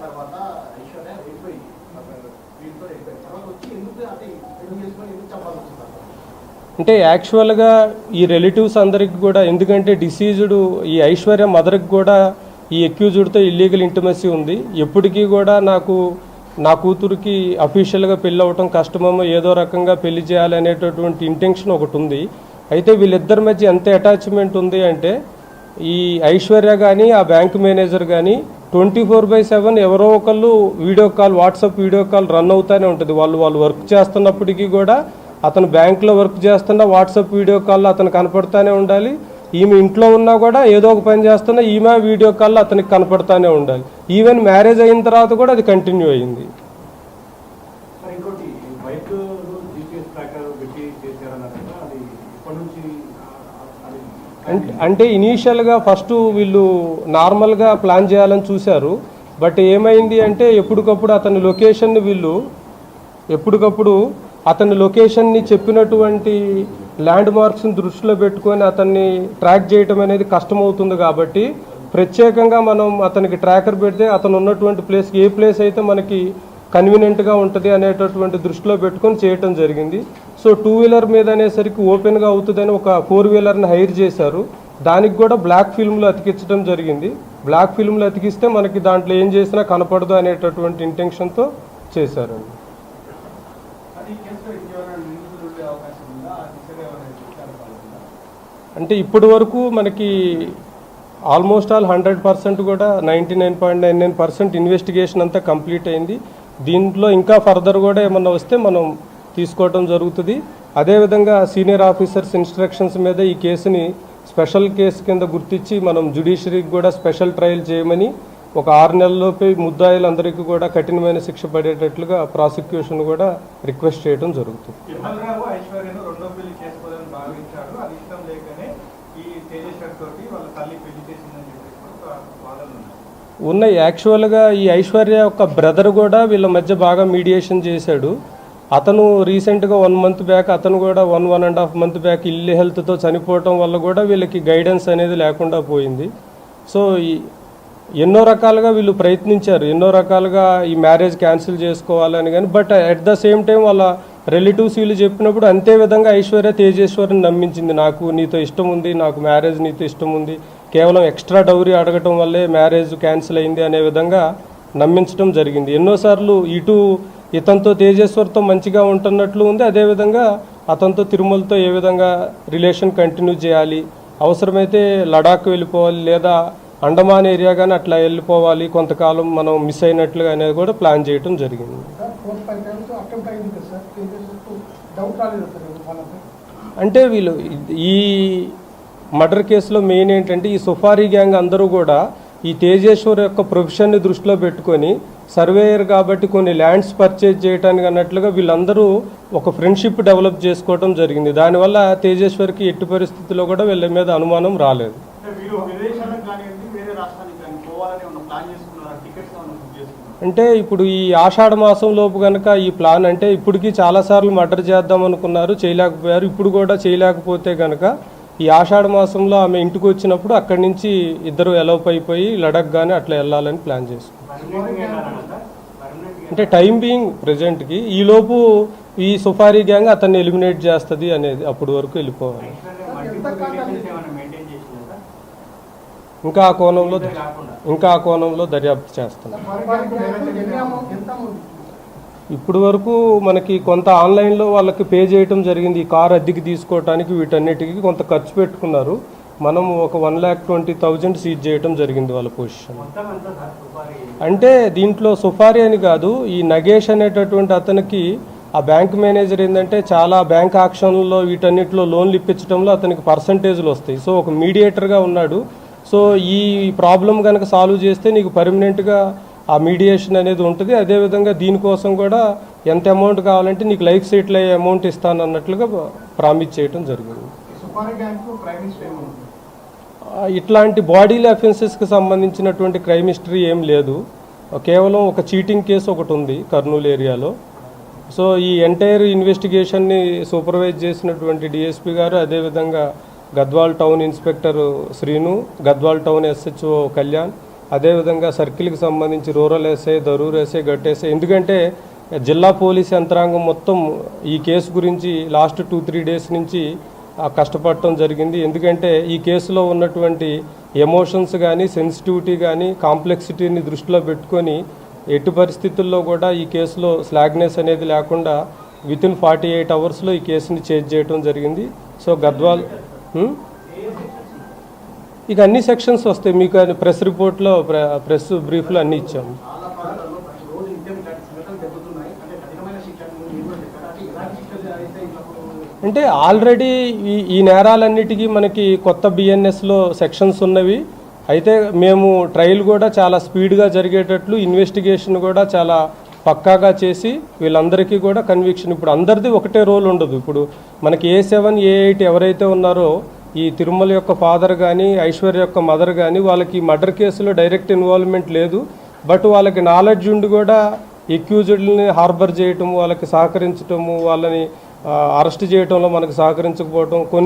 తర్వాత ఐశ్వర్య వెళ్ళిపోయింది, వీటితో వెళ్ళిపోయింది. తర్వాత వచ్చి ఎందుకు అంటే ఎందుకు చేసుకొని ఎందుకు చెప్పాల్సి వచ్చింది? అంటే యాక్చువల్గా ఈ రిలేటివ్స్ అందరికి కూడా, ఎందుకంటే డిసీజ్డ్ ఈ ఐశ్వర్య మదర్కి కూడా ఈ అక్యూజ్డ్తో ఇల్లీగల్ ఇంటిమసీ ఉంది. ఎప్పటికీ కూడా నా కూతురికి అఫీషియల్గా పెళ్ళి అవ్వటం కష్టమేమో, ఏదో రకంగా పెళ్లి చేయాలనేటటువంటి ఇంటెన్షన్ ఒకటి ఉంది. అయితే వీళ్ళిద్దరి మధ్య ఎంత అటాచ్మెంట్ ఉంది అంటే, ఈ ఐశ్వర్య కానీ ఆ బ్యాంక్ మేనేజర్ కానీ 24/7 ఎవరో ఒకళ్ళు video call, WhatsApp video call run అవుతూనే ఉంటుంది. వాళ్ళు వర్క్ చేస్తున్నప్పటికీ కూడా అతను బ్యాంకులో వర్క్ చేస్తున్నా వాట్సాప్ వీడియో కాల్లో అతను కనపడుతూనే ఉండాలి. ఈమె ఇంట్లో ఉన్నా కూడా ఏదో ఒక పని చేస్తున్నా ఈమె వీడియో కాల్లో అతనికి కనపడుతూనే ఉండాలి. ఈవెన్ మ్యారేజ్ అయిన తర్వాత కూడా అది కంటిన్యూ అయింది. అంటే ఇనీషియల్గా ఫస్ట్ వీళ్ళు నార్మల్గా ప్లాన్ చేయాలని చూశారు. బట్ ఏమైంది అంటే ఎప్పటికప్పుడు అతని లొకేషన్ని చెప్పినటువంటి ల్యాండ్ మార్క్స్ని దృష్టిలో పెట్టుకొని అతన్ని ట్రాక్ చేయటం అనేది కష్టమవుతుంది. కాబట్టి ప్రత్యేకంగా మనం అతనికి ట్రాకర్ పెడితే అతను ఉన్నటువంటి ప్లేస్ ఏ ప్లేస్ అయితే మనకి కన్వీనియంట్గా ఉంటుంది అనేటటువంటి దృష్టిలో పెట్టుకొని చేయటం జరిగింది. సో 2 వీలర్ మీద అనేసరికి ఓపెన్గా అవుతుందని ఒక 4 వీలర్ని హైర్ చేశారు. దానికి కూడా బ్లాక్ ఫిల్మ్లో అతికించడం జరిగింది. బ్లాక్ ఫిల్మ్లో అతికిస్తే మనకి దాంట్లో ఏం చేసినా కనపడదు అనేటటువంటి ఇంటెన్షన్తో చేశారండి. అంటే ఇప్పటి వరకు మనకి ఆల్మోస్ట్ ఆల్ 100% కూడా 99.99% ఇన్వెస్టిగేషన్ అంతా కంప్లీట్ అయింది. దీంట్లో ఇంకా ఫర్దర్ కూడా ఏమన్నా వస్తే మనం తీసుకోవడం జరుగుతుంది. అదేవిధంగా సీనియర్ ఆఫీసర్స్ ఇన్స్ట్రక్షన్స్ మీద ఈ కేసుని స్పెషల్ కేసు కింద గుర్తించి మనం జ్యుడిషియరీకి కూడా స్పెషల్ ట్రయల్ చేయమని, ఒక 6 నెలల్లోపే ముద్దాయిలందరికీ కూడా కఠినమైన శిక్ష పడేటట్లుగా ప్రాసిక్యూషన్ కూడా రిక్వెస్ట్ చేయడం జరుగుతుంది. ఉన్నాయి. యాక్చువల్గా ఈ ఐశ్వర్య యొక్క బ్రదర్ కూడా వీళ్ళ మధ్య బాగా మీడియేషన్ చేశాడు. అతను రీసెంట్గా 1 మంత్ బ్యాక్, అతను కూడా 1.5 మంత్ బ్యాక్ ఇల్లు హెల్త్తో చనిపోవటం వల్ల కూడా వీళ్ళకి గైడెన్స్ అనేది లేకుండా పోయింది. సో ఎన్నో రకాలుగా వీళ్ళు ప్రయత్నించారు, ఎన్నో రకాలుగా ఈ మ్యారేజ్ క్యాన్సిల్ చేసుకోవాలని. కానీ but at the same time వాళ్ళ రిలేటివ్స్ వీళ్ళు చెప్పినప్పుడు అంతే విధంగా ఐశ్వర్య తేజేశ్వరిని నమ్మించింది. నాకు నీతో ఇష్టం ఉంది, నాకు మ్యారేజ్ నీతో ఇష్టం ఉంది, కేవలం ఎక్స్ట్రా డౌరీ అడగటం వల్లే మ్యారేజ్ క్యాన్సిల్ అయింది అనే విధంగా నమ్మించడం జరిగింది. ఎన్నోసార్లు ఇతనితో తేజేశ్వర్తో మంచిగా ఉంటున్నట్లు ఉంది. అదేవిధంగా అతనితో తిరుమలతో ఏ విధంగా రిలేషన్ కంటిన్యూ చేయాలి, అవసరమైతే లడాక్ వెళ్ళిపోవాలి లేదా అండమాన్ ఏరియా కానీ అట్లా వెళ్ళిపోవాలి, కొంతకాలం మనం మిస్ అయినట్లుగా అనేది కూడా ప్లాన్ చేయడం జరిగింది. అంటే వీళ్ళు ఈ మర్డర్ కేసులో మెయిన్ ఏంటంటే ఈ సుఫారీ గ్యాంగ్ అందరూ కూడా ఈ తేజేశ్వర్ యొక్క ప్రొఫెషన్ని దృష్టిలో పెట్టుకొని సర్వేయర్ కాబట్టి కొన్ని ల్యాండ్స్ పర్చేజ్ చేయడానికి అన్నట్లుగా వీళ్ళందరూ ఒక ఫ్రెండ్షిప్ డెవలప్ చేసుకోవడం జరిగింది. దానివల్ల తేజేశ్వర్కి ఎట్టి పరిస్థితుల్లో కూడా వీళ్ళ మీద అనుమానం రాలేదు. అంటే ఇప్పుడు ఈ ఆషాఢ మాసం లోపు కనుక ఈ ప్లాన్, అంటే ఇప్పటికీ చాలాసార్లు మర్డర్ చేద్దాం అనుకున్నారు, చేయలేకపోయారు. ఇప్పుడు కూడా చేయలేకపోతే కనుక ఈ ఆషాఢ మాసంలో ఆమె ఇంటికి వచ్చినప్పుడు అక్కడి నుంచి ఇద్దరు ఎలోప్ అయిపోయి లడక్ కానీ అట్లా వెళ్ళాలని ప్లాన్ చేసుకున్నారు. అంటే టైం బీయింగ్ ప్రజెంట్కి ఈలోపు ఈ సుఫారీ గ్యాంగ్ అతన్ని ఎలిమినేట్ చేస్తుంది అనేది, అప్పటి వరకు వెళ్ళిపోవాలి. ఇంకా ఆ కోణంలో దర్యాప్తు చేస్తున్నాం. ఇప్పుడు వరకు మనకి కొంత ఆన్లైన్లో వాళ్ళకి పే చేయటం జరిగింది. ఈ కార్ అద్దెకి తీసుకోవడానికి వీటన్నిటికీ కొంత ఖర్చు పెట్టుకున్నారు. మనం ఒక 1,20,000 సీజ్ చేయటం జరిగింది వాళ్ళ పొజిషన్. అంటే దీంట్లో సుఫారీ అని కాదు, ఈ నగేష్ అనేటటువంటి అతనికి ఆ బ్యాంక్ మేనేజర్ ఏంటంటే చాలా బ్యాంక్ ఆక్షన్లో వీటన్నిటిలో లోన్లు ఇప్పించడంలో అతనికి పర్సంటేజ్లు వస్తాయి. సో ఒక మీడియేటర్గా ఉన్నాడు. సో ఈ ప్రాబ్లం కనుక సాల్వ్ చేస్తే నీకు పర్మనెంట్గా ఆ మీడియేషన్ అనేది ఉంటుంది. అదేవిధంగా దీనికోసం కూడా ఎంత అమౌంట్ కావాలంటే నీకు లైఫ్ సెటిల్ అయ్యే అమౌంట్ ఇస్తాను అన్నట్లుగా ప్రామిస్ చేయడం జరిగింది. ఇట్లాంటి బాడీలీ అఫెన్సెస్కి సంబంధించినటువంటి క్రైమ్ హిస్టరీ ఏం లేదు. కేవలం ఒక చీటింగ్ కేసు ఒకటి ఉంది కర్నూలు ఏరియాలో. సో ఈ ఎంటైర్ ఇన్వెస్టిగేషన్ని సూపర్వైజ్ చేసినటువంటి డిఎస్పీ గారు, అదేవిధంగా Gadwal town inspector Srinu, Gadwal town SHO Kalyan, అదేవిధంగా సర్కిల్కి సంబంధించి rural SI, Dharur SI, Gattu SI. ఎందుకంటే జిల్లా పోలీస్ యంత్రాంగం మొత్తం ఈ కేసు గురించి లాస్ట్ 2-3 డేస్ నుంచి కష్టపడటం జరిగింది. ఎందుకంటే ఈ కేసులో ఉన్నటువంటి ఎమోషన్స్ కానీ, సెన్సిటివిటీ కానీ, కాంప్లెక్సిటీని దృష్టిలో పెట్టుకొని ఎట్టి పరిస్థితుల్లో కూడా ఈ కేసులో స్లాగ్నెస్ అనేది లేకుండా వితిన్ 48 అవర్స్లో ఈ కేసుని చేంజ్ చేయడం జరిగింది. సో గద్వాల్ ఇక అన్ని సెక్షన్స్ వస్తాయి మీకు. ప్రెస్ రిపోర్ట్లో, ప్రెస్ బ్రీఫ్లో అన్నీ ఇచ్చాము. చాలా ప్రాంతాల్లో రోజు ఇంటర్వ్యూ సంఘటనలు జరుగుతున్నాయి. అంటే కఠినమైన శిక్షలు మీరు కూడా చెప్పారు. అంటే ఇలాంటి శిక్షలు అయితే ఇప్పుడు అంటే ఆల్రెడీ ఈ నేరాలన్నిటికీ మనకి కొత్త బిఎన్ఎస్లో సెక్షన్స్ ఉన్నవి. అయితే మేము ట్రయల్ కూడా చాలా స్పీడ్గా జరిగేటట్లు ఇన్వెస్టిగేషన్ కూడా చాలా పక్కాగా చేసి వీళ్ళందరికీ కూడా కన్విక్షన్. ఇప్పుడు అందరిది ఒకటే రోల్ ఉండదు. ఇప్పుడు మనకి A7, A8 ఎవరైతే ఉన్నారో ఈ తిరుమల యొక్క ఫాదర్ కానీ, ఐశ్వర్య యొక్క మదర్ కానీ వాళ్ళకి మర్డర్ కేసులో డైరెక్ట్ ఇన్వాల్వ్మెంట్ లేదు. బట్ వాళ్ళకి నాలెడ్జ్ ఉండి కూడా ఎక్యూజ్డ్ని హార్బర్ చేయటము, వాళ్ళకి సహకరించటము, వాళ్ళని అరెస్ట్ చేయటంలో మనకు సహకరించకపోవటం, కొన్ని